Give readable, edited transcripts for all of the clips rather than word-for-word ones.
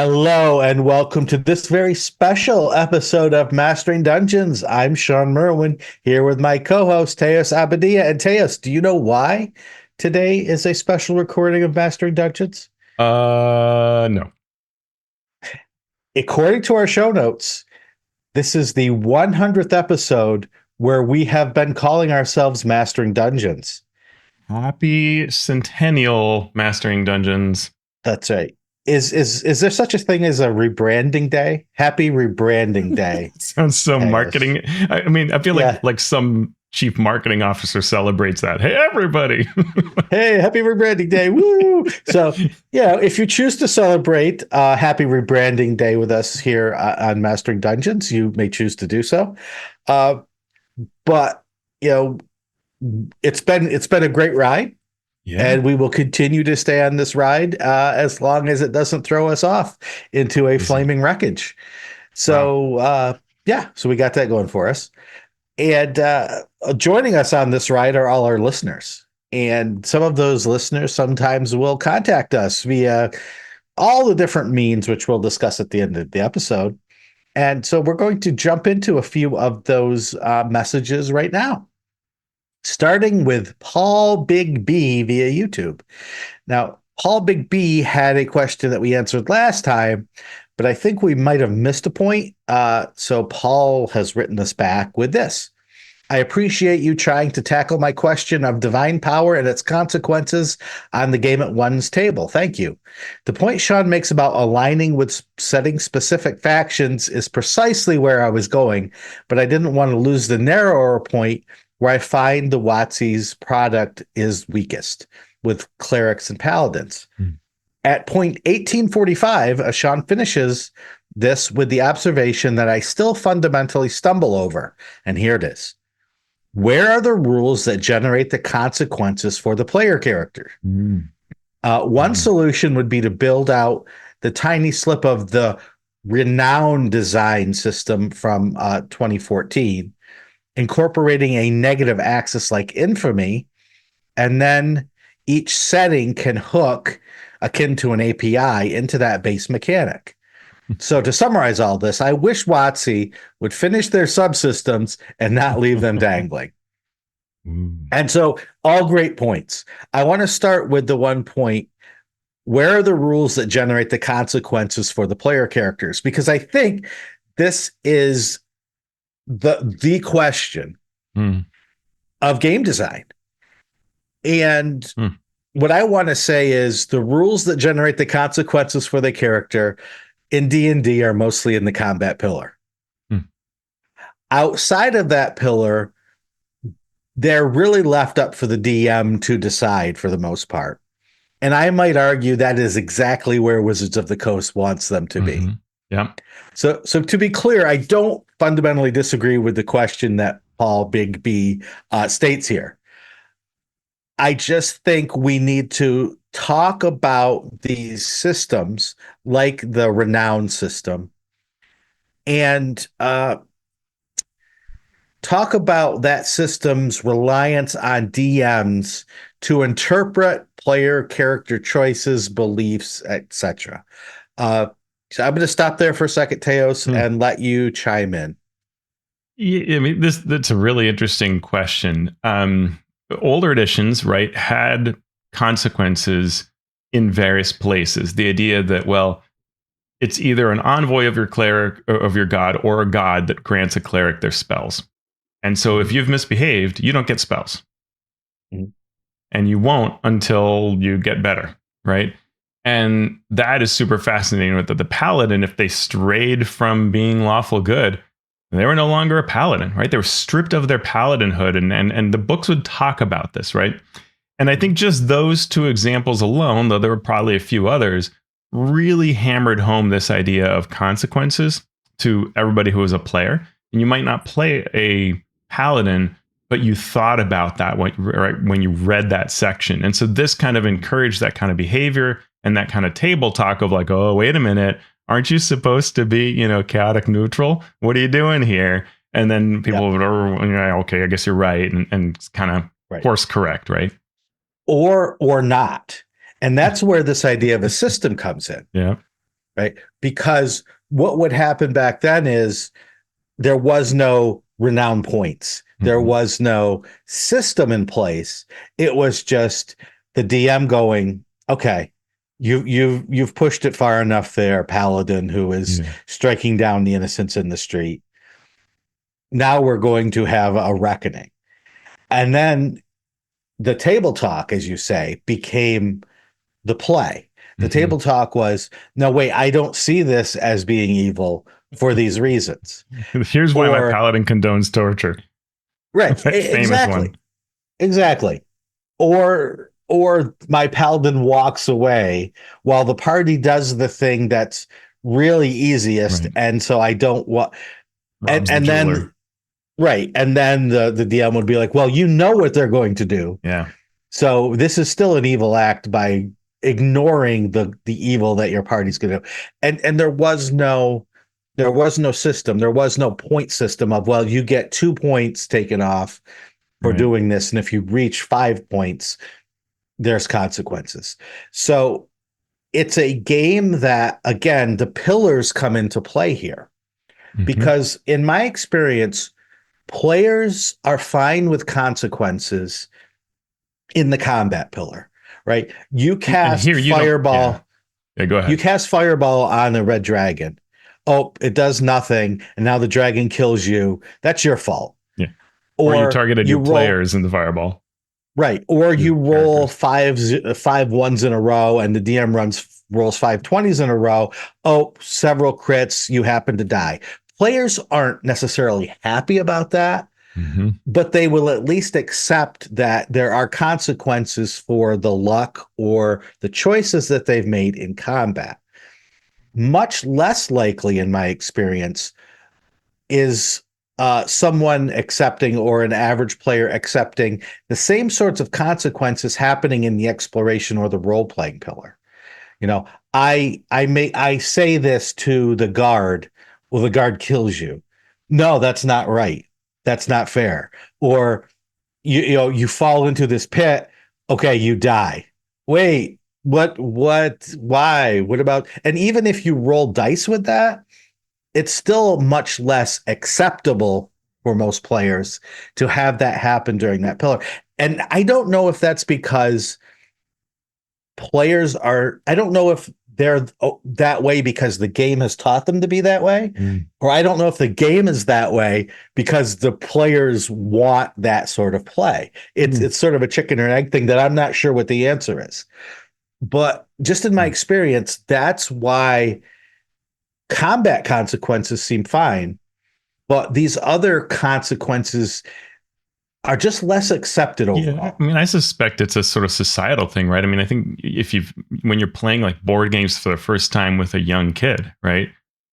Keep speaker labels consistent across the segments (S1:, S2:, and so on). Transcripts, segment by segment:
S1: Hello and welcome to this very special episode of Mastering Dungeons. I'm Shawn Merwin here with my co-host Teos Abadia. And Teos, do you know why today is a special recording of Mastering Dungeons?
S2: No.
S1: According to our show notes, this is the 100th episode where we have been calling ourselves Mastering Dungeons.
S2: Happy Centennial Mastering Dungeons.
S1: That's right. Is there such a thing as a rebranding day? Happy rebranding day.
S2: Sounds so marketing. I mean, I feel like some chief marketing officer celebrates that. Hey, everybody.
S1: Hey, happy rebranding day. Woo. So, if you choose to celebrate happy rebranding day with us here on Mastering Dungeons, you may choose to do so. But, it's been a great ride. Yeah. And we will continue to stay on this ride as long as it doesn't throw us off into a flaming wreckage. So, so we got that going for us. And joining us on this ride are all our listeners. And some of those listeners sometimes will contact us via all the different means, which we'll discuss at the end of the episode. And so we're going to jump into a few of those messages right now. Starting with Paul Big B via YouTube. Now, Paul Big B had a question that we answered last time, but I think we might have missed a point. So Paul has written us back with this. I appreciate you trying to tackle my question of divine power and its consequences on the Game at One's table. Thank you. The point Shawn makes about aligning with setting specific factions is precisely where I was going, but I didn't want to lose the narrower point where I find the WotC's product is weakest with clerics and paladins. At point 1845, Shawn finishes this with the observation that I still fundamentally stumble over. And here it is. Where are the rules that generate the consequences for the player character? One solution would be to build out the tiny slip of the Renown design system from 2014, incorporating a negative axis like infamy, and then each setting can hook akin to an API into that base mechanic. So to summarize all this, I wish WotC would finish their subsystems and not leave them dangling. And so all great points. I want to start with the one point. Where are the rules that generate the consequences for the player characters? Because I think this is the question of game design. And what I want to say is the rules that generate the consequences for the character in D&D are mostly in the combat pillar. Outside of that pillar, they're really left up for the DM to decide for the most part. And I might argue that is exactly where Wizards of the Coast wants them to be.
S2: Yeah.
S1: So to be clear, I don't fundamentally disagree with the question that Paul Big B states here. I just think we need to talk about these systems like the Renown system and talk about that system's reliance on DMs to interpret player character choices, beliefs, etc. So I'm going to stop there for a second, Teos, and let you chime in.
S2: Yeah, I mean, that's a really interesting question. Older editions, right, had consequences in various places. The idea that, well, it's either an envoy of your cleric, of your god, or a god that grants a cleric their spells. And so if you've misbehaved, you don't get spells. And you won't until you get better, right? And that is super fascinating with the paladin. If they strayed from being lawful good, they were no longer a paladin, right? They were stripped of their paladinhood, and the books would talk about this, right? And I think just those two examples alone, though there were probably a few others, really hammered home this idea of consequences to everybody who was a player. And you might not play a paladin, but you thought about that when you read that section. And so this kind of encouraged that kind of behavior and that kind of table talk of like, oh, wait a minute, aren't you supposed to be, chaotic neutral? What are you doing here? And then people would, okay, I guess you're right. And kind of course correct, right?
S1: Or not. And that's where this idea of a system comes in.
S2: Yeah.
S1: right? Because what would happen back then is there was no renown points. There was no system in place. It was just the DM going, okay, you've pushed it far enough there, Paladin, who is striking down the innocents in the street. Now we're going to have a reckoning. And then the table talk, as you say, became the play. The table talk was, no, wait, I don't see this as being evil for these reasons.
S2: Here's why my paladin condones torture.
S1: Right. Exactly. Exactly. Or my paladin walks away while the party does the thing that's really easiest. Right. And so I don't want, and then, right. And then the DM would be like, well, you know what they're going to do.
S2: Yeah.
S1: So this is still an evil act by ignoring the evil that your party's going to do. And there was no system. There was no point system of, well, you get 2 points taken off for doing this. And if you reach 5 points, there's consequences. So it's a game that, again, the pillars come into play here. Because in my experience, players are fine with consequences in the combat pillar, right? You cast fireball.
S2: Yeah, go ahead.
S1: You cast fireball on a red dragon. Oh, it does nothing, and now the dragon kills you. That's your fault.
S2: Yeah. Or you targeted your players in the fireball.
S1: Right. Or you roll 5 ones in a row, and the DM rolls 5 20s in a row. Oh, several crits. You happen to die. Players aren't necessarily happy about that, but they will at least accept that there are consequences for the luck or the choices that they've made in combat. Much less likely, in my experience, is someone accepting, or an average player accepting, the same sorts of consequences happening in the exploration or the role-playing pillar. You know, I say this to the guard. Well, the guard kills you. No, that's not right. That's not fair. Or you fall into this pit. Okay, you die. Wait. What, why, what about, and even if you roll dice with that, it's still much less acceptable for most players to have that happen during that pillar. And I don't know if that's because I don't know if they're that way because the game has taught them to be that way, or I don't know if the game is that way because the players want that sort of play. It's sort of a chicken or egg thing that I'm not sure what the answer is. But just in my experience, that's why combat consequences seem fine, but these other consequences are just less accepted overall.
S2: Yeah, I mean, I suspect it's a sort of societal thing, right? I mean, I think when you're playing like board games for the first time with a young kid, right?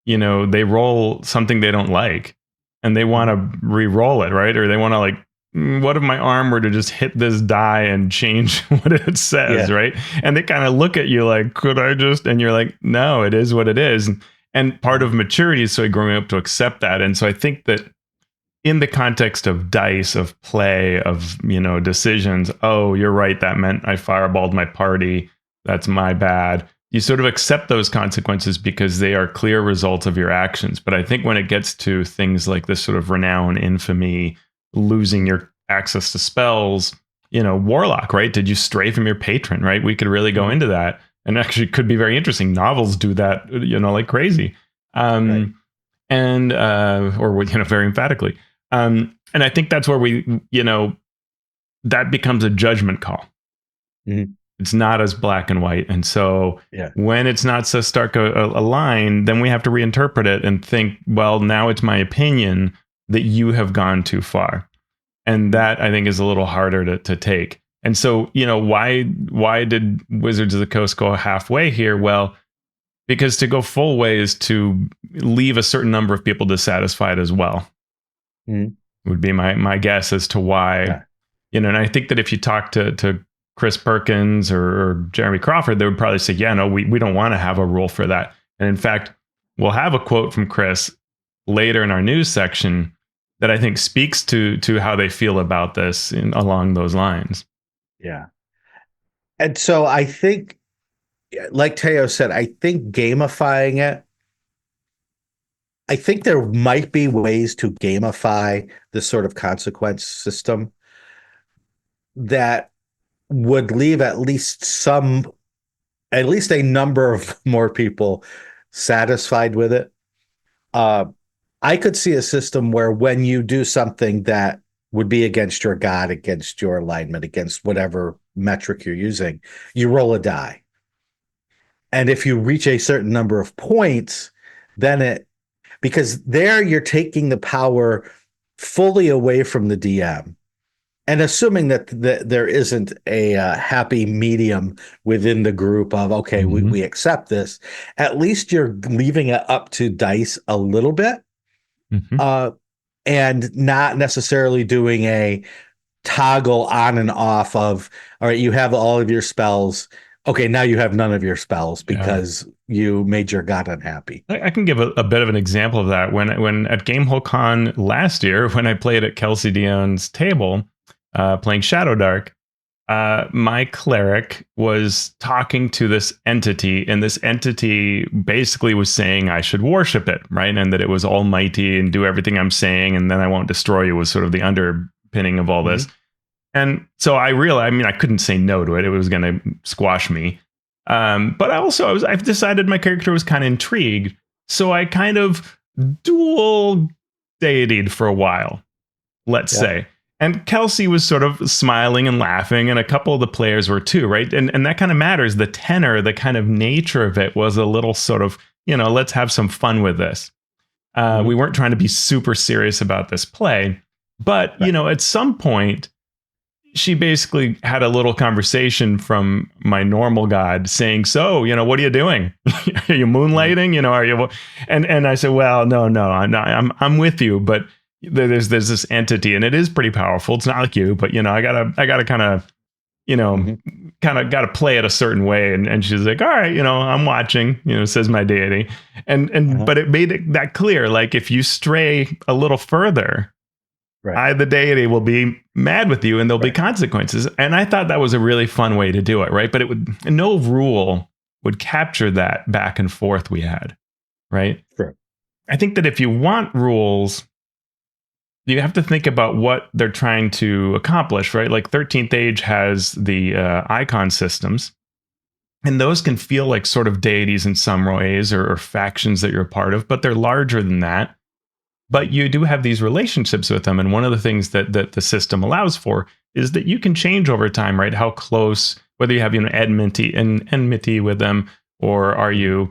S2: You know, they roll something they don't like and they want to re-roll it, right? Or they want to like, what if my arm were to just hit this die and change what it says, right? And they kind of look at you like, could I just? And you're like, no, it is what it is. And part of maturity is so growing up to accept that. And so I think that in the context of dice, of play, of, decisions, oh, you're right, that meant I fireballed my party. That's my bad. You sort of accept those consequences because they are clear results of your actions. But I think when it gets to things like this sort of renown, infamy, losing your access to spells, warlock, right? Did you stray from your patron, right? We could really go into that, and actually could be very interesting. Novels do that, like crazy, right. And very emphatically. And I think that's where we, that becomes a judgment call. It's not as black and white, and so when it's not so stark a line, then we have to reinterpret it and think, well, now it's my opinion that you have gone too far. And that, I think, is a little harder to take. And so, why did Wizards of the Coast go halfway here? Well, because to go full way is to leave a certain number of people dissatisfied as well. Would be my guess as to why. And I think that if you talk to Chris Perkins or Jeremy Crawford, they would probably say, yeah, no, we don't want to have a rule for that. And in fact, we'll have a quote from Chris later in our news section that I think speaks to how they feel about this along those lines.
S1: Yeah. And so I think like Teos said, I think gamifying it, I think there might be ways to gamify this sort of consequence system that would leave at least a number of more people satisfied with it. I could see a system where when you do something that would be against your god, against your alignment, against whatever metric you're using, you roll a die. And if you reach a certain number of points, then because there you're taking the power fully away from the DM. And assuming that there isn't a happy medium within the group of, okay, we accept this, at least you're leaving it up to dice a little bit, and not necessarily doing a toggle on and off of, all right, you have all of your spells. Okay, now you have none of your spells because you made your god unhappy.
S2: I can give a bit of an example of that. When at Gamehole Con last year, when I played at Kelsey Dion's table, playing Shadow Dark, my cleric was talking to this entity, and this entity basically was saying I should worship it, right? And that it was almighty and do everything I'm saying, and then I won't destroy you was sort of the underpinning of all this. And so I realized, I couldn't say no to it. It was going to squash me. But I've decided my character was kind of intrigued. So I kind of dual deity'd for a while, let's say. And Kelsey was sort of smiling and laughing, and a couple of the players were too, right? And that kind of matters. The tenor, the kind of nature of it was a little sort of, let's have some fun with this. We weren't trying to be super serious about this play. But, at some point, she basically had a little conversation from my normal god saying, so, what are you doing? Are you moonlighting? Are you? And I said, well, no, I'm with you, but there's this entity, and it is pretty powerful. It's not like you, but I gotta kind of, got to play it a certain way. And she's like, all right, I'm watching, says my deity. But it made it that clear. Like, if you stray a little further, I, the deity, will be mad with you, and there'll be consequences. And I thought that was a really fun way to do it. Right. But no rule would capture that back and forth we had. Right.
S1: Sure.
S2: I think that if you want rules, you have to think about what they're trying to accomplish, right? Like 13th Age has the icon systems, and those can feel like sort of deities in some ways, or factions that you're a part of, but they're larger than that. But you do have these relationships with them. And one of the things that the system allows for is that you can change over time, right? How close, whether you have enmity with them, or are you,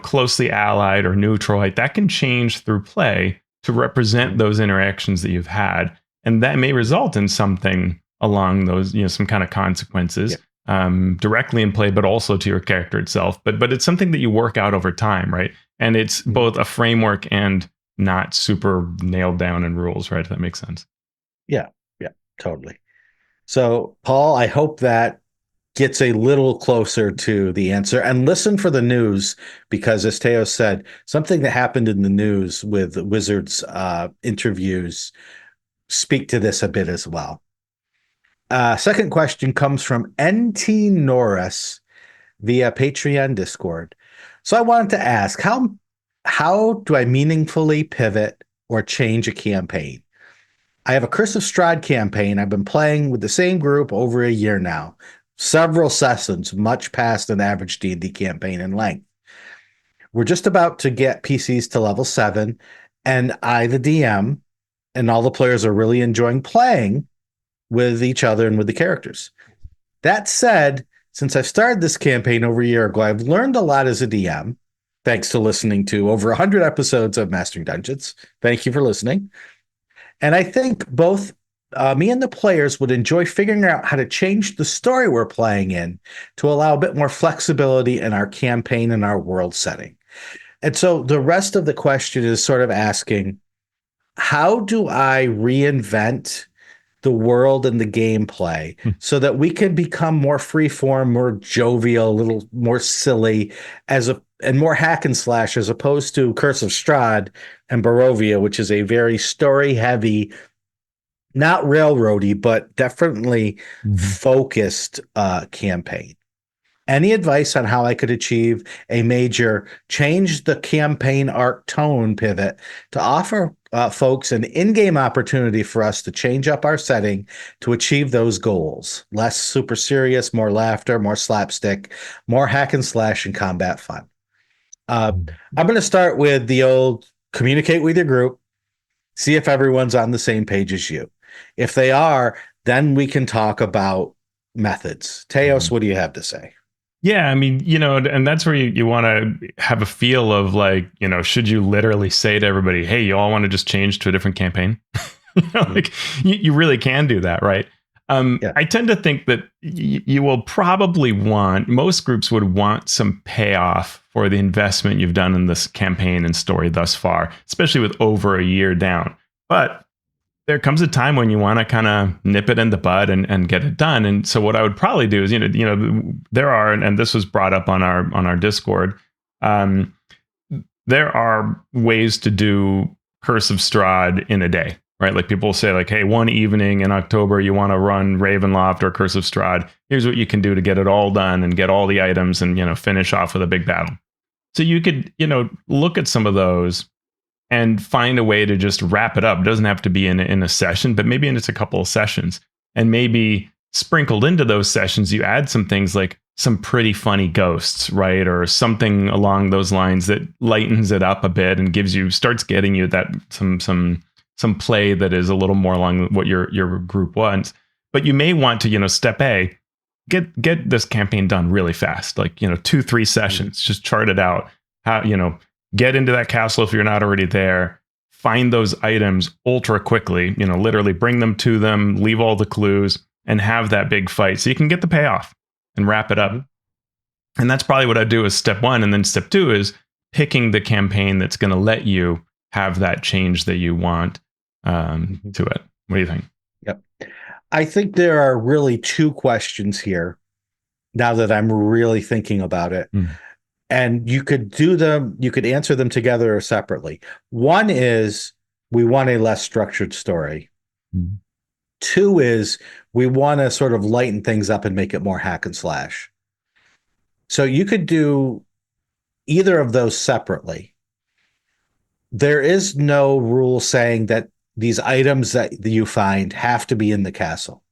S2: closely allied or neutral, like that can change through play to represent those interactions that you've had. And that may result in something along those, some kind of consequences, directly in play, but also to your character itself. But it's something that you work out over time, right? And it's both a framework and not super nailed down in rules, right? If that makes sense.
S1: Yeah, totally. So, Paul, I hope that gets a little closer to the answer. And listen for the news, because as Teos said, something that happened in the news with Wizards interviews speak to this a bit as well. Second question comes from NT Norris via Patreon Discord. So I wanted to ask, how do I meaningfully pivot or change a campaign? I have a Curse of Strahd campaign. I've been playing with the same group over a year now. Several sessions, much past an average D&D campaign in length. We're just about to get PCs to level 7, and I, the DM, and all the players are really enjoying playing with each other and with the characters. That said, since I started this campaign over a year ago, I've learned a lot as a DM, thanks to listening to over 100 episodes of Mastering Dungeons. Thank you for listening. And I think both me and the players would enjoy figuring out how to change the story we're playing in to allow a bit more flexibility in our campaign and our world setting. And so the rest of the question is sort of asking, how do I reinvent the world and the gameplay so that we can become more freeform, more jovial, a little more silly, and more hack and slash, as opposed to Curse of Strahd and Barovia, which is a very story heavy, not railroady, but definitely focused campaign. any advice on how I could achieve a major change the campaign arc tone pivot to offer folks an in-game opportunity for us to change up our setting to achieve those goals. Less super serious, more laughter, more slapstick, more hack and slash and combat fun. I'm going to start with the old communicate with your group, see if everyone's on the same page as you. If they are, then we can talk about methods. Teos, what do you have to say?
S2: Yeah, I mean, and that's where you want to have a feel of like, should you literally say to everybody, hey, you all want to just change to a different campaign? Like you really can do that, right? I tend to think that you will probably most groups would want some payoff for the investment you've done in this campaign and story thus far, especially with over a year down. But there comes a time when you want to kind of nip it in the bud and get it done. And so what I would probably do is, there are, and this was brought up on our Discord, there are ways to do Curse of Strahd in a day, right? Like people say like, hey, one evening in October, you want to run Ravenloft or Curse of Strahd. Here's what you can do to get it all done and get all the items and, finish off with a big battle. So you could, look at some of those and find a way to just wrap it up. It doesn't have to be in a session, but maybe in just a couple of sessions. And maybe sprinkled into those sessions, you add some things like some pretty funny ghosts, right? Or something along those lines that lightens it up a bit and starts getting you that some play that is a little more along what your group wants. But you may want to, step A, get this campaign done really fast, like, 2-3 sessions, just chart it out. How, get into that castle if you're not already there, find those items ultra quickly, literally bring them to them, leave all the clues, and have that big fight so you can get the payoff and wrap it up. And that's probably what I do as step 1. And then step 2 is picking the campaign that's going to let you have that change that you want to it. What do you think? Yep.
S1: I think there are really 2 questions here now that I'm really thinking about it. And you could answer them together or separately. One is we want a less structured story. 2 is we want to sort of lighten things up and make it more hack and slash. So you could do either of those separately. There is no rule saying that these items that you find have to be in the castle.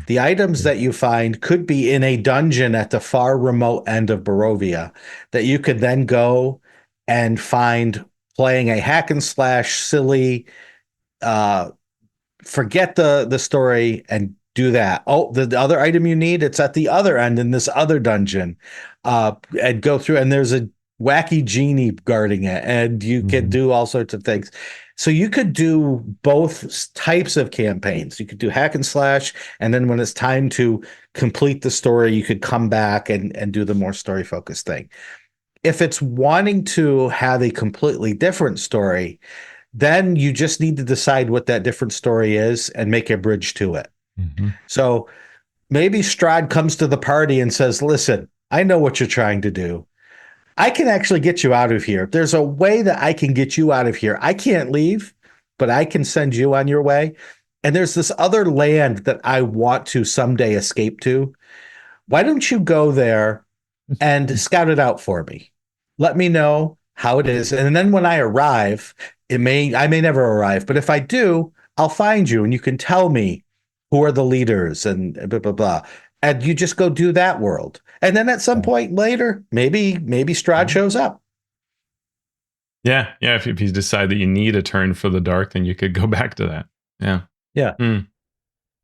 S1: The items that you find could be in a dungeon at the far remote end of Barovia that you could then go and find playing a hack and slash silly, forget the story and do that. Oh, the other item you need, it's at the other end in this other dungeon, and go through, and there's a wacky genie guarding it, and you could do all sorts of things. So you could do both types of campaigns. You could do hack and slash, and then when it's time to complete the story, you could come back and do the more story-focused thing. If it's wanting to have a completely different story, then you just need to decide what that different story is and make a bridge to it. So maybe Strahd comes to the party and says, listen, I know what you're trying to do. I can actually get you out of here. There's a way that I can get you out of here. I can't leave, but I can send you on your way. And there's this other land that I want to someday escape to. Why don't you go there and scout it out for me? Let me know how it is. And then when I arrive, I may never arrive, but if I do, I'll find you and you can tell me who are the leaders and blah, blah, blah. And you just go do that world. And then at some point later, maybe Strahd shows up.
S2: Yeah. If you decide that you need a turn for the dark, then you could go back to that. Yeah.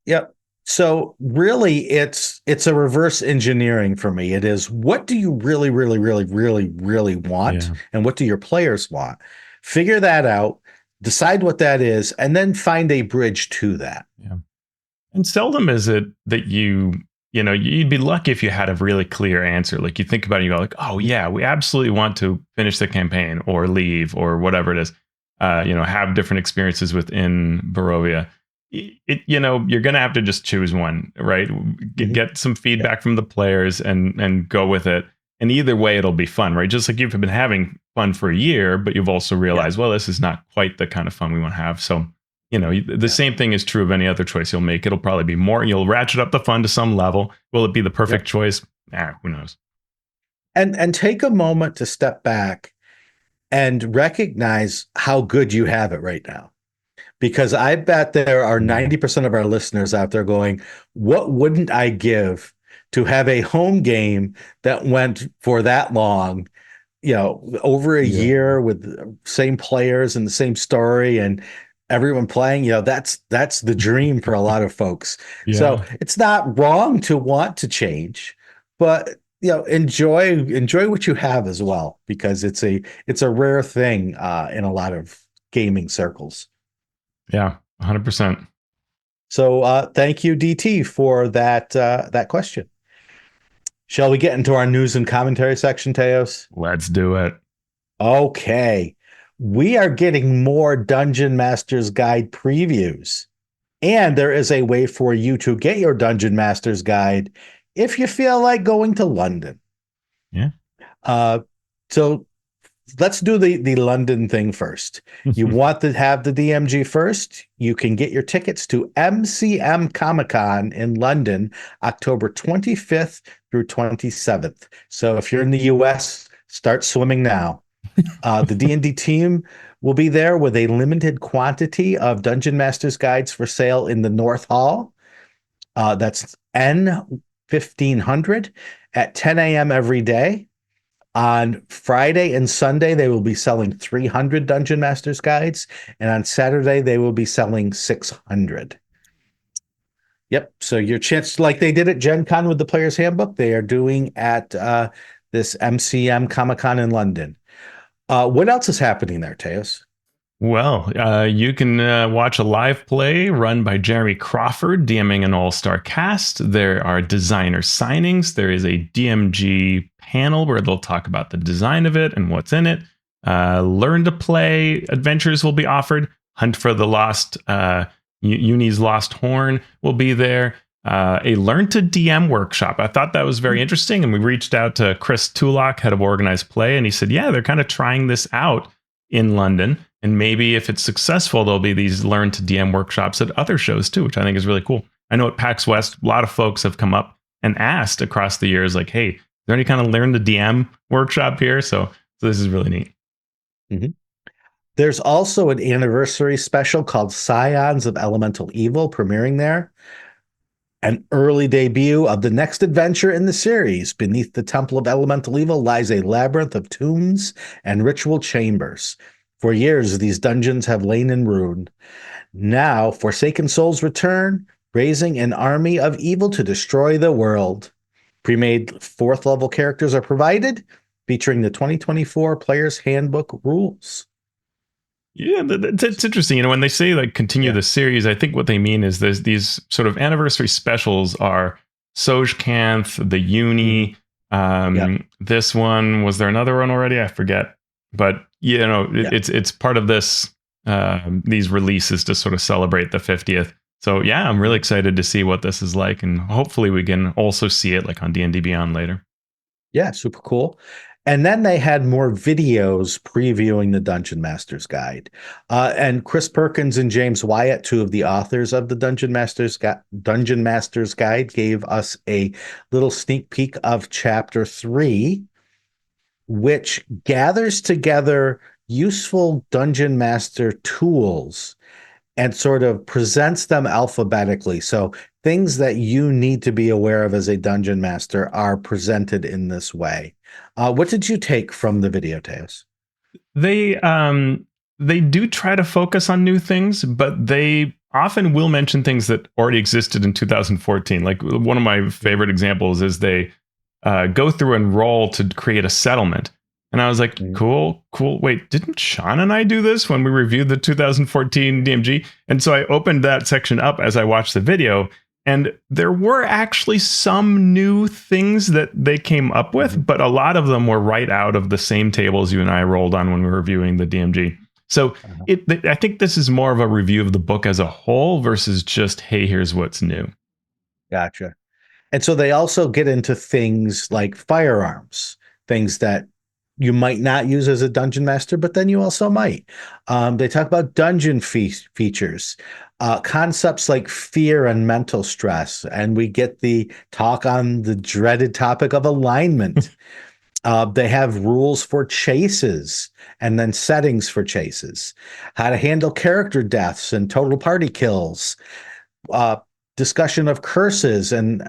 S1: Yep. So really, it's a reverse engineering for me. It is, what do you really, really, really, really, really want? And what do your players want? Figure that out, decide what that is, and then find a bridge to that.
S2: Yeah. And seldom is it that you'd be lucky if you had a really clear answer. Like you think about it, you go like, oh yeah, we absolutely want to finish the campaign or leave or whatever it is, have different experiences within Barovia. You're going to have to just choose one, right? Get some feedback from the players and go with it. And either way, it'll be fun, right? Just like you've been having fun for a year, but you've also realized, well, this is not quite the kind of fun we want to have. So, the same thing is true of any other choice you'll make. It'll probably be more, you'll ratchet up the fun to some level. Will it be the perfect choice? Who knows?
S1: And take a moment to step back and recognize how good you have it right now. Because I bet there are 90% of our listeners out there going, what wouldn't I give to have a home game that went for that long, over a year with the same players and the same story and everyone playing, that's the dream for a lot of folks. So it's not wrong to want to change, but enjoy what you have as well, because it's a rare thing in a lot of gaming circles.
S2: Yeah, 100%.
S1: So thank you, DT, for that question. Shall we get into our news and commentary section, Teos?
S2: Let's do it.
S1: Okay. We are getting more Dungeon Master's Guide previews. And there is a way for you to get your Dungeon Master's Guide if you feel like going to London.
S2: Yeah.
S1: So let's do the London thing first. You want to have the DMG first? You can get your tickets to MCM Comic-Con in London, October 25th through 27th. So if you're in the US, start swimming now. The D&D team will be there with a limited quantity of Dungeon Master's Guides for sale in the North Hall. That's N1500 at 10 a.m. every day. On Friday and Sunday, they will be selling 300 Dungeon Master's Guides, and on Saturday, they will be selling 600. Yep. So your chance, like they did at Gen Con with the Player's Handbook, they are doing at this MCM Comic-Con in London. What else is happening there, Teos?
S2: Well, you can watch a live play run by Jeremy Crawford, DMing an all-star cast. There are designer signings. There is a DMG panel where they'll talk about the design of it and what's in it. Learn to play adventures will be offered. Hunt for the Lost, Uni's Lost Horn will be there. A Learn to DM workshop. I thought that was very interesting. And we reached out to Chris Tulloch, head of organized play, and he said, yeah, they're kind of trying this out in London. And maybe if it's successful, there'll be these Learn to DM workshops at other shows too, which I think is really cool. I know at PAX West, a lot of folks have come up and asked across the years, like, hey, is there any kind of Learn to DM workshop here? So this is really neat.
S1: Mm-hmm. There's also an anniversary special called Scions of Elemental Evil premiering there. An early debut of the next adventure in the series. Beneath the Temple of Elemental Evil lies a labyrinth of tombs and ritual chambers. For years, these dungeons have lain in ruin. Now, Forsaken Souls return, raising an army of evil to destroy the world. Pre-made 4th level characters are provided, featuring the 2024 Player's Handbook rules.
S2: Yeah, it's interesting. When they say like continue the series, I think what they mean is there's these sort of anniversary specials are Sojkanth, the Uni. This one, was there another one already? I forget. But it's part of this these releases to sort of celebrate the 50th. So yeah, I'm really excited to see what this is like, and hopefully we can also see it like on D&D Beyond later.
S1: Yeah, super cool. And then they had more videos previewing the Dungeon Master's Guide. And Chris Perkins and James Wyatt, two of the authors of the Dungeon Master's Guide, gave us a little sneak peek of Chapter 3, which gathers together useful Dungeon Master tools and sort of presents them alphabetically. So things that you need to be aware of as a Dungeon Master are presented in this way. What did you take from the video, Teos?
S2: They do try to focus on new things, but they often will mention things that already existed in 2014. Like one of my favorite examples is they go through and roll to create a settlement. And I was like, cool. Wait, didn't Shawn and I do this when we reviewed the 2014 DMG? And so I opened that section up as I watched the video, and there were actually some new things that they came up with, but a lot of them were right out of the same tables you and I rolled on when we were reviewing the DMG. So I think this is more of a review of the book as a whole versus just, hey, here's what's new.
S1: Gotcha. And so they also get into things like firearms, things that you might not use as a dungeon master, but then you also might. They talk about dungeon features, concepts like fear and mental stress, and we get the talk on the dreaded topic of alignment. They have rules for chases and then settings for chases, how to handle character deaths and total party kills, discussion of curses and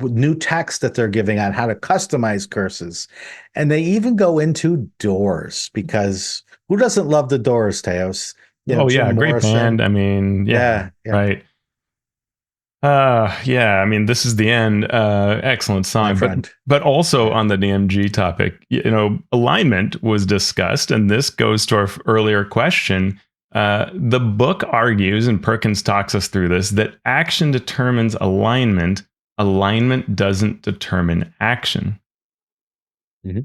S1: new text that they're giving on how to customize curses. And they even go into doors, because who doesn't love the Doors, Teos?
S2: Jim great band. I mean, yeah. Right. Yeah, I mean, This Is the End, excellent song, but also on the DMG topic, alignment was discussed, and this goes to our earlier question. The book argues, and Perkins talks us through this, that action determines alignment. Alignment doesn't determine action. Mm-hmm.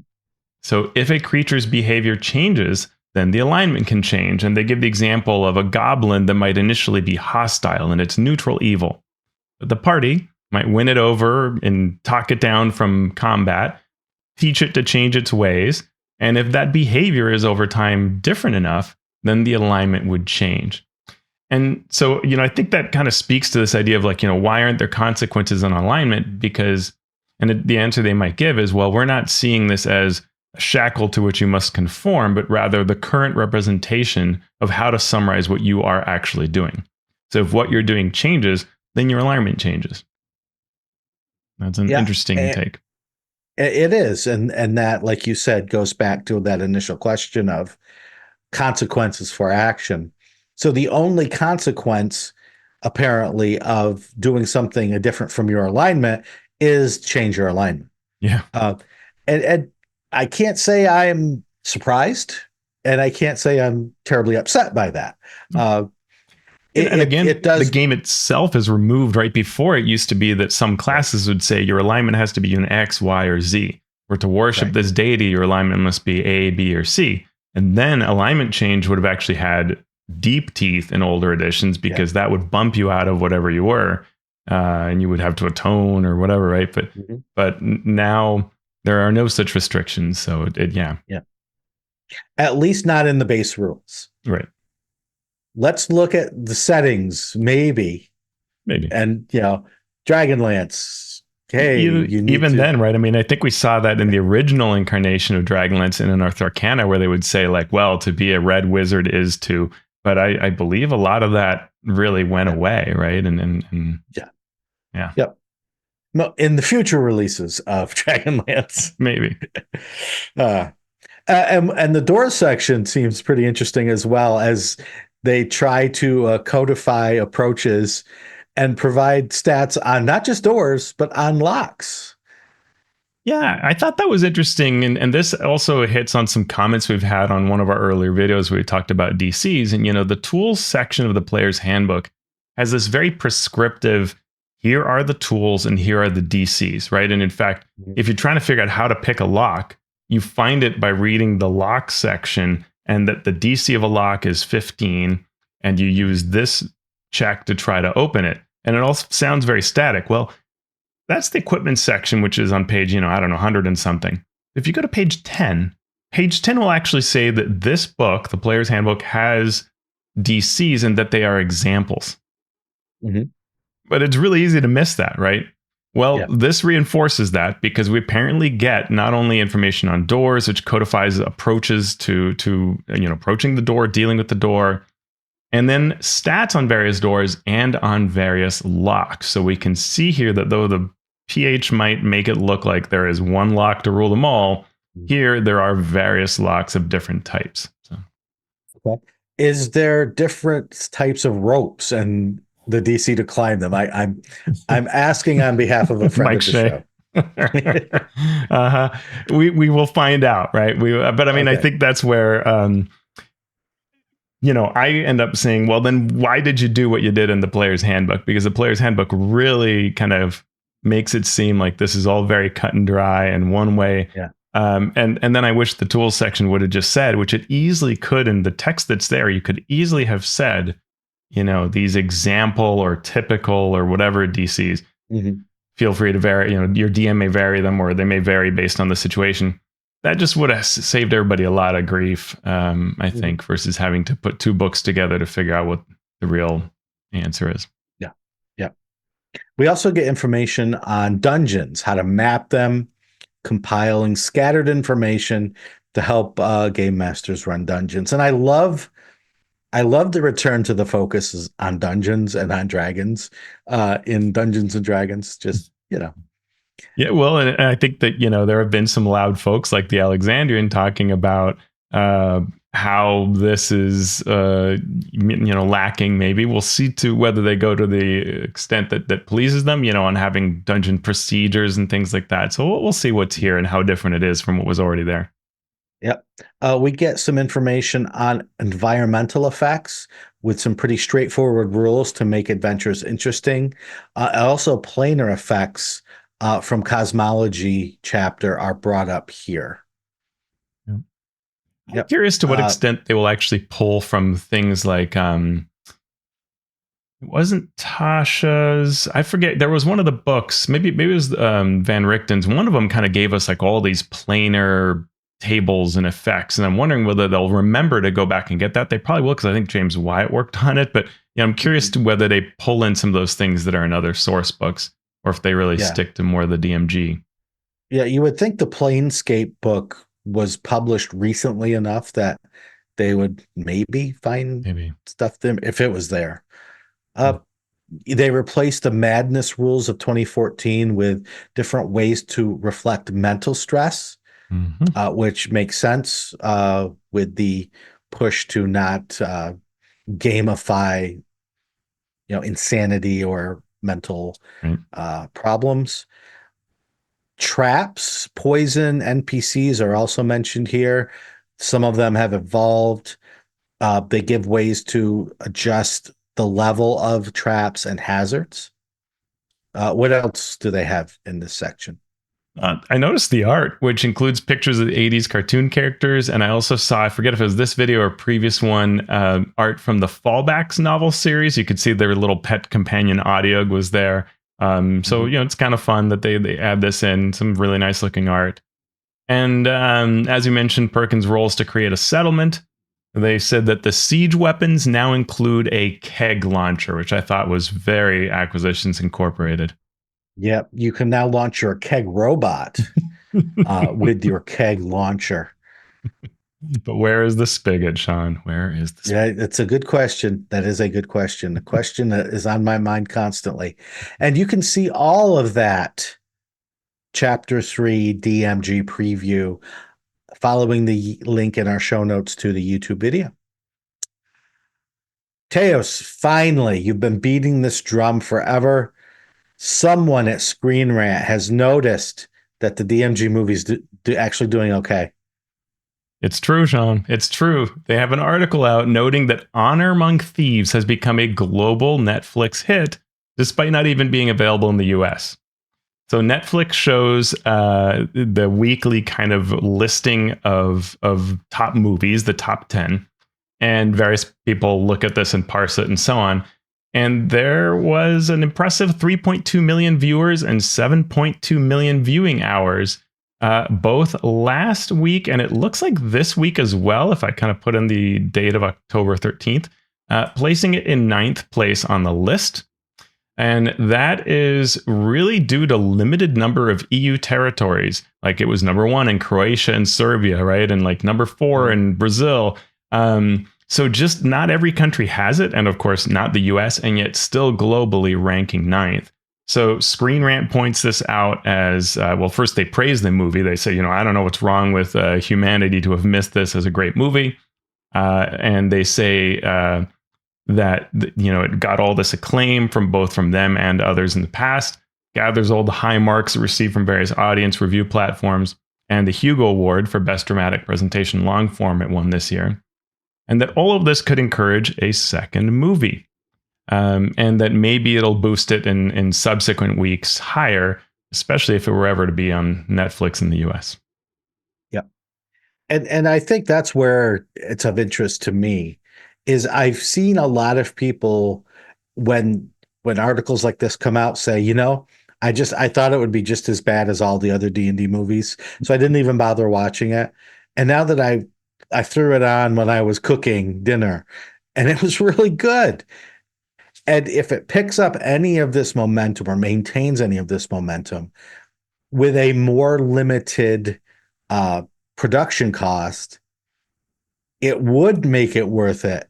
S2: So if a creature's behavior changes, then the alignment can change. And they give the example of a goblin that might initially be hostile and it's neutral evil. But the party might win it over and talk it down from combat, teach it to change its ways. And if that behavior is over time different enough, then the alignment would change. And so, I think that kind of speaks to this idea of why aren't there consequences on alignment? Because, and the answer they might give is, well, we're not seeing this as a shackle to which you must conform, but rather the current representation of how to summarize what you are actually doing. So if what you're doing changes, then your alignment changes. That's an interesting take.
S1: It is. And that, like you said, goes back to that initial question of consequences for action. So the only consequence, apparently, of doing something different from your alignment is change your alignment.
S2: Yeah.
S1: And I can't say I'm surprised, and I can't say I'm terribly upset by that.
S2: The game itself is removed right before. It used to be that some classes would say your alignment has to be an X, Y, or Z. Or to worship this deity, your alignment must be A, B, or C. And then alignment change would have actually had deep teeth in older editions, because that would bump you out of whatever you were, and you would have to atone or whatever, right? But now there are no such restrictions. So
S1: at least not in the base rules.
S2: Right.
S1: Let's look at the settings, maybe. And Dragonlance. Hey,
S2: then, right? I mean, I think we saw that in the original incarnation of Dragonlance in Unearthed Arcana, where they would say to be a red wizard is to. But I believe a lot of that really went away, right? And
S1: Yep. No, in the future releases of Dragonlance,
S2: maybe.
S1: And the door section seems pretty interesting, as well, as they try to codify approaches and provide stats on not just doors, but on locks.
S2: Yeah, I thought that was interesting. And this also hits on some comments we've had on one of our earlier videos where we talked about DCs. And, the tools section of the player's handbook has this very prescriptive, here are the tools and here are the DCs, right? And in fact, if you're trying to figure out how to pick a lock, you find it by reading the lock section, and that the DC of a lock is 15, and you use this check to try to open it. And it all sounds very static. Well, that's the equipment section, which is on page, 100 and something. If you go to page 10 will actually say that this book, the player's handbook, has DCs and that they are examples.
S1: Mm-hmm.
S2: But it's really easy to miss that, right? Well, this reinforces that, because we apparently get not only information on doors, which codifies approaches to approaching the door, dealing with the door, and then stats on various doors and on various locks. So we can see here that though the PH might make it look like there is one lock to rule them all, here there are various locks of different types. So.
S1: Okay. Is there different types of ropes and the DC to climb them? I'm asking on behalf of a friend of the
S2: show. We will find out, right? But I mean, I think that's where I end up saying, well, then why did you do what you did in the player's handbook? Because the player's handbook really kind of makes it seem like this is all very cut and dry and one way.
S1: Yeah.
S2: And then I wish the tools section would have just said, which it easily could in the text that's there, you could easily have said, these example or typical or whatever DCs. Mm-hmm. Feel free to vary, your DM may vary them, or they may vary based on the situation. that just would have saved everybody a lot of grief, I think, versus having to put two books together to figure out what the real answer is.
S1: Yeah. Yeah. We also get information on dungeons, how to map them, compiling scattered information to help game masters run dungeons. And I love the return to the focus on dungeons and on dragons in Dungeons and Dragons. Just,
S2: Yeah, well, and I think that, there have been some loud folks like the Alexandrian talking about how this is, lacking. Maybe we'll see to whether they go to the extent that pleases them, on having dungeon procedures and things like that. So we'll see what's here and how different it is from what was already there.
S1: Yep. We get some information on environmental effects with some pretty straightforward rules to make adventures interesting. Also, planar effects from cosmology chapter are brought up here.
S2: I'm curious to what extent they will actually pull from things like it wasn't Tasha's. I forget. There was one of the books. Maybe it was Van Richten's. One of them kind of gave us like all these planar tables and effects, and I'm wondering whether they'll remember to go back and get that. They probably will, because I think James Wyatt worked on it. But I'm curious to whether they pull in some of those things that are in other source books, or if they really stick to more of the DMG.
S1: Yeah, you would think the Planescape book was published recently enough that they would maybe find stuff there if it was there. They replaced the madness rules of 2014 with different ways to reflect mental stress, which makes sense with the push to not gamify, insanity or mental problems. Traps, poison, NPCs are also mentioned here. Some of them have evolved. They give ways to adjust the level of traps and hazards. What else do they have in this section?
S2: I noticed the art, which includes pictures of the 80s cartoon characters. And I also saw, I forget if it was this video or previous one, art from the Fallbacks novel series. You could see their little pet companion Audiog was there. So, it's kind of fun that they add this in, some really nice looking art. And as you mentioned, Perkins' roles to create a settlement. They said that the siege weapons now include a keg launcher, which I thought was very Acquisitions Incorporated.
S1: Yep, you can now launch your keg robot with your keg launcher.
S2: But where is the spigot, Shawn? Where is the spigot?
S1: Yeah, it's a good question. That is a good question. The question that is on my mind constantly. And you can see all of that Chapter 3 DMG preview following the link in our show notes to the YouTube video. Teos, finally, you've been beating this drum forever. Someone at Screen Rant has noticed that the DMG movies do actually doing okay.
S2: It's true, Shawn. It's true. They have an article out noting that Honor Among Thieves has become a global Netflix hit, despite not even being available in the US. So Netflix shows the weekly kind of listing of top movies, the top 10, and various people look at this and parse it and so on. And there was an impressive 3.2 million viewers and 7.2 million viewing hours, both last week, and it looks like this week as well, if I kind of put in the date of October 13th, placing it in 9th place on the list. And that is really due to limited number of EU territories. Like it was number 1 in Croatia and Serbia, right? And like number 4 in Brazil. So just not every country has it. And of course, not the US, and yet still globally ranking 9th. So Screen Rant points this out as, well, first they praise the movie. They say, I don't know what's wrong with humanity to have missed this as a great movie. And they say that, it got all this acclaim from them and others in the past, gathers all the high marks it received from various audience review platforms, and the Hugo Award for Best Dramatic Presentation Long Form it won this year. And that all of this could encourage a second movie. And that maybe it'll boost it in subsequent weeks higher, especially if it were ever to be on Netflix in the US.
S1: Yep. And I think that's where it's of interest to me, is I've seen a lot of people when articles like this come out say, I thought it would be just as bad as all the other D&D movies, so I didn't even bother watching it. And now that I threw it on when I was cooking dinner, and it was really good. And if it picks up any of this momentum or maintains any of this momentum with a more limited uh, production cost, it would make it worth it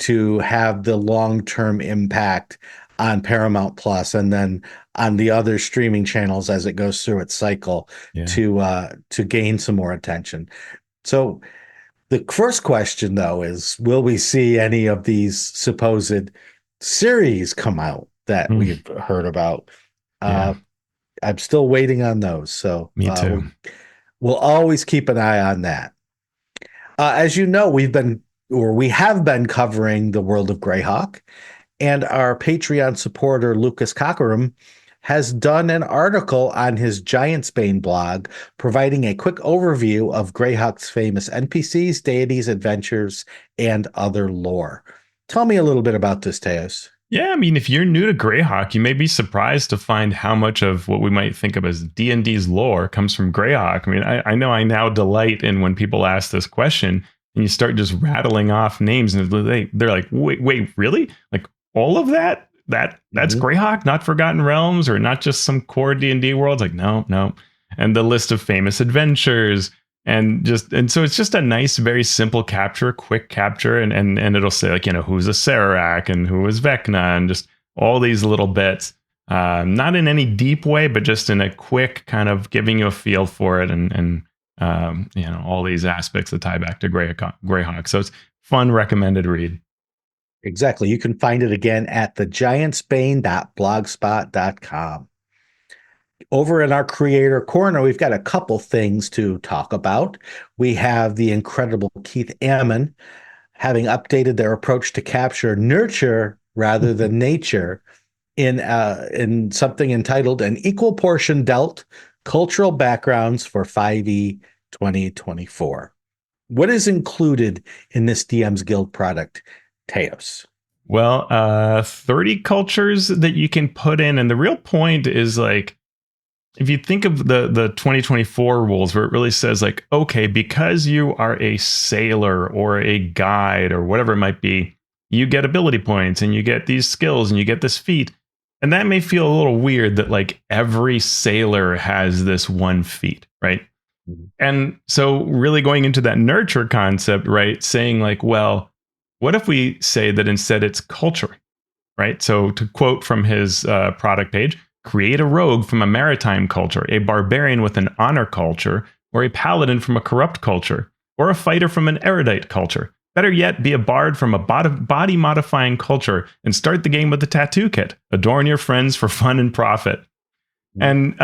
S1: to have the long-term impact on Paramount Plus and then on the other streaming channels as it goes through its cycle to gain some more attention. So the first question, though, is will we see any of these supposed series come out that we've heard about? I'm still waiting on those. So
S2: Me too.
S1: We'll always keep an eye on that. As you know, we have been covering the world of Greyhawk, and our Patreon supporter, Lucas Cockerum, has done an article on his Giantsbane blog providing a quick overview of Greyhawk's famous NPCs, deities, adventures, and other lore. Tell me a little bit about this, Teos.
S2: Yeah, I mean, if you're new to Greyhawk, you may be surprised to find how much of what we might think of as D&D's lore comes from Greyhawk. I mean, I know I now delight in when people ask this question and you start just rattling off names and they're like, wait, really? Like all of that? That's Greyhawk, not Forgotten Realms, or not just some core D&D worlds? Like, no. And the list of famous adventures, and so it's just a nice, very simple capture, quick capture, and it'll say, like, who's a Sararak and who is Vecna, and just all these little bits, not in any deep way, but just in a quick kind of giving you a feel for it, and all these aspects that tie back to Greyhawk. So it's fun, recommended read.
S1: Exactly. You can find it again at thegiantsbane.blogspot.com. Over in our creator corner, we've got a couple things to talk about. We have the incredible Keith Ammon having updated their approach to capture nurture rather than nature in something entitled An Equal Portion Dealt, Cultural Backgrounds for 5e 2024. What is included in this DM's Guild product, Teos?
S2: Well, 30 cultures that you can put in. And the real point is, like, if you think of the 2024 rules where it really says, like, okay, because you are a sailor or a guide or whatever it might be, you get ability points and you get these skills and you get this feat. And that may feel a little weird that, like, every sailor has this one feat, right? Mm-hmm. And so really going into that nurture concept, right? Saying, like, well, what if we say that instead it's culture, right? So to quote from his product page, create a rogue from a maritime culture, a barbarian with an honor culture, or a paladin from a corrupt culture, or a fighter from an erudite culture. Better yet, be a bard from a body-modifying culture and start the game with the tattoo kit. Adorn your friends for fun and profit. And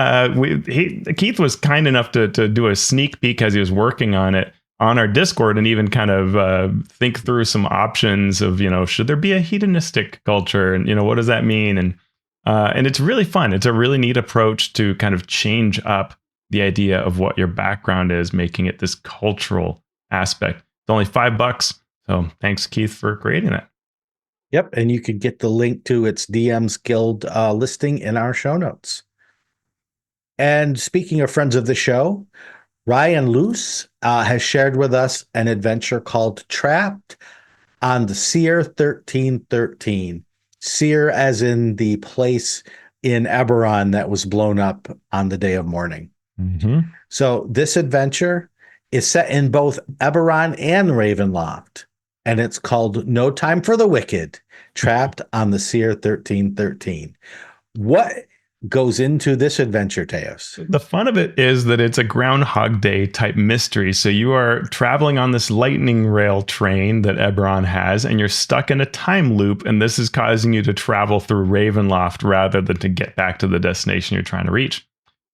S2: Keith was kind enough to do a sneak peek as he was working on it on our Discord, and even kind of think through some options of, should there be a hedonistic culture, and what does that mean? And it's really fun. It's a really neat approach to kind of change up the idea of what your background is, making it this cultural aspect. It's only $5, so thanks, Keith, for creating that.
S1: Yep, and you can get the link to its DM's Guild listing in our show notes. And speaking of friends of the show, Ryan Luce has shared with us an adventure called Trapped on the Cyre 1313. Cyre as in the place in Eberron that was blown up on the Day of Mourning. Mm-hmm. So this adventure is set in both Eberron and Ravenloft, and it's called No Time for the Wicked, Trapped on the Cyre 1313. What goes into this adventure, Teos?
S2: The fun of it is that it's a Groundhog Day type mystery. So you are traveling on this lightning rail train that Eberron has, and you're stuck in a time loop, and this is causing you to travel through Ravenloft rather than to get back to the destination you're trying to reach.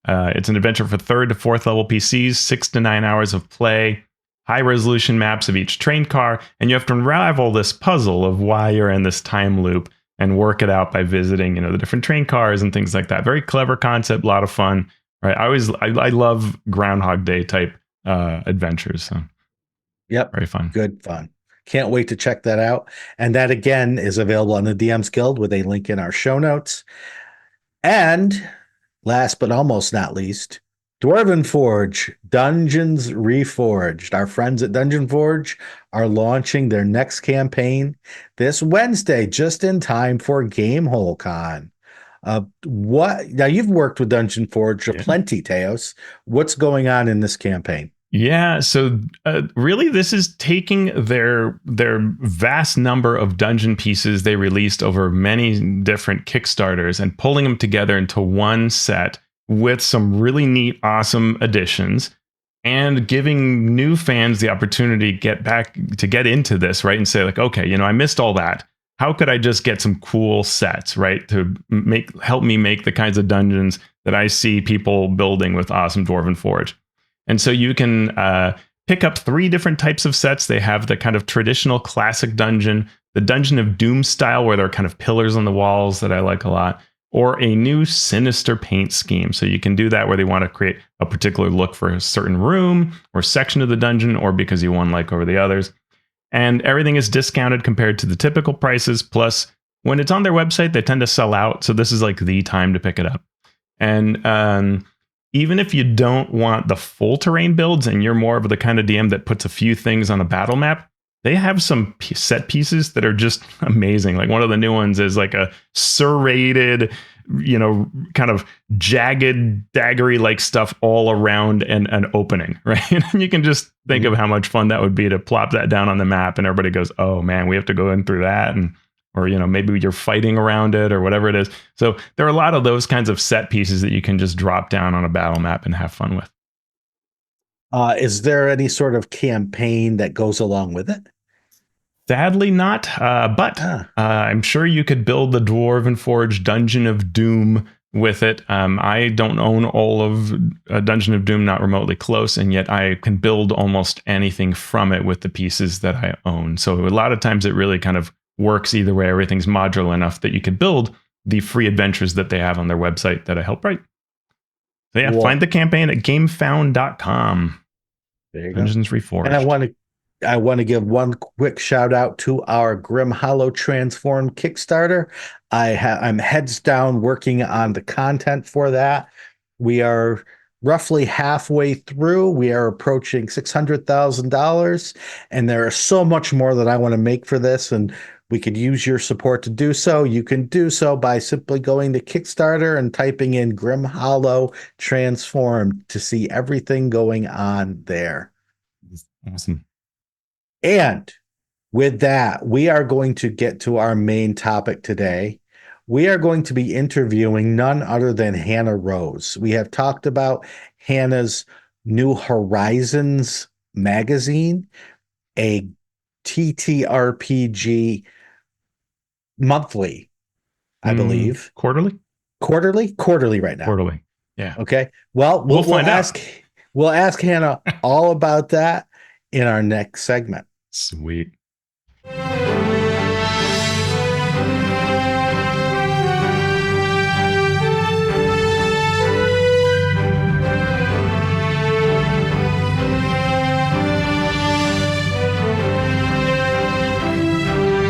S2: It's an adventure for 3rd to 4th level PCs, 6 to 9 hours of play, high resolution maps of each train car, and you have to unravel this puzzle of why you're in this time loop and work it out by visiting, the different train cars and things like that. Very clever concept, a lot of fun. Right? I love Groundhog Day type adventures. So,
S1: yep,
S2: very fun.
S1: Good fun. Can't wait to check that out. And that again is available on the DM's Guild with a link in our show notes. And last but almost not least, Dwarven Forge Dungeons Reforged. Our friends at Dungeon Forge are launching their next campaign this Wednesday, just in time for Gamehole Con. What now? You've worked with Dungeon Forge plenty, Teos. What's going on in this campaign?
S2: Yeah, so really, this is taking their vast number of dungeon pieces they released over many different Kickstarters and pulling them together into one set with some really neat, awesome additions, and giving new fans the opportunity to get into this, right? And say like, okay, I missed all that. How could I just get some cool sets, right, to help me make the kinds of dungeons that I see people building with awesome Dwarven Forge? And so you can pick up 3 different types of sets. They have the kind of traditional classic dungeon, the Dungeon of Doom style, where there are kind of pillars on the walls that I like a lot, or a new sinister paint scheme. So you can do that where they want to create a particular look for a certain room or section of the dungeon, or because you one like over the others. And everything is discounted compared to the typical prices. Plus, when it's on their website, they tend to sell out. So this is like the time to pick it up. And even if you don't want the full terrain builds and you're more of the kind of DM that puts a few things on a battle map, they have some set pieces that are just amazing. Like one of the new ones is like a serrated, kind of jagged, daggery like stuff all around an opening, right? And you can just think of how much fun that would be to plop that down on the map and everybody goes, oh man, we have to go in through that. Or maybe you're fighting around it or whatever it is. So there are a lot of those kinds of set pieces that you can just drop down on a battle map and have fun with.
S1: Is there any sort of campaign that goes along with it?
S2: Sadly not, but I'm sure you could build the Dwarven Forge Dungeon of Doom with it. I don't own all of Dungeon of Doom, not remotely close, and yet I can build almost anything from it with the pieces that I own. So a lot of times it really kind of works either way. Everything's modular enough that you could build the free adventures that they have on their website that I help write. So yeah, find the campaign at gamefound.com.
S1: There you
S2: Dungeons
S1: go.
S2: Reforged.
S1: And I want to give one quick shout out to our Grim Hollow Transform Kickstarter. I'm heads down working on the content for that. We are roughly halfway through. We are approaching $600,000, and there is so much more that I want to make for this, and we could use your support to do so. You can do so by simply going to Kickstarter and typing in Grim Hollow Transform to see everything going on there.
S2: Awesome.
S1: And with that, we are going to get to our main topic today. We are going to be interviewing none other than Hannah Rose. We have talked about Hannah's New Horizons magazine, a TTRPG monthly, I believe.
S2: Quarterly
S1: right now.
S2: Quarterly. Yeah.
S1: Okay. Well, we'll
S2: find
S1: ask.
S2: out.
S1: We'll ask Hannah all about that in our next segment.
S2: Sweet.